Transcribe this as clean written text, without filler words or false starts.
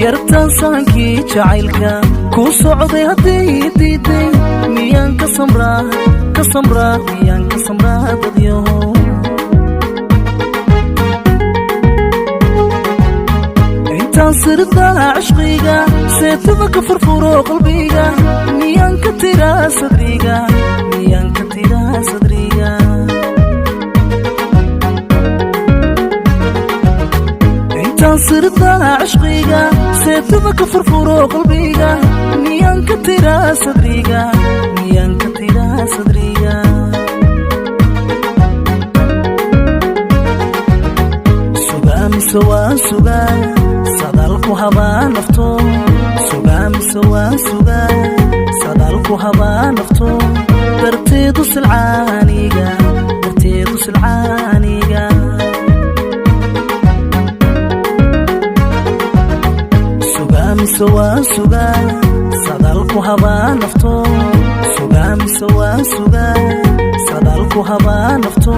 yartan sankii jacaylka ku socday haddii diiday miyaan ka samraa miyaan ka samraa dadyahow intaan sirdaa cishqiga seetada ka furfuro qalbiga miyaan ka tiraa sadriga intaan sirdaa cishqiga seetada ka furfuro qalbiga miyaan ka tiraa sadriga sugaa mise waan sugaa sadaalku habaa nafto sugaa mise waan sugaa sadaalku habaa nafto darteedu silcaaniga sugaa mise waan sugaa sadaalku habaa nafto sugaa mise waan sugaa sadaalku habaa nafto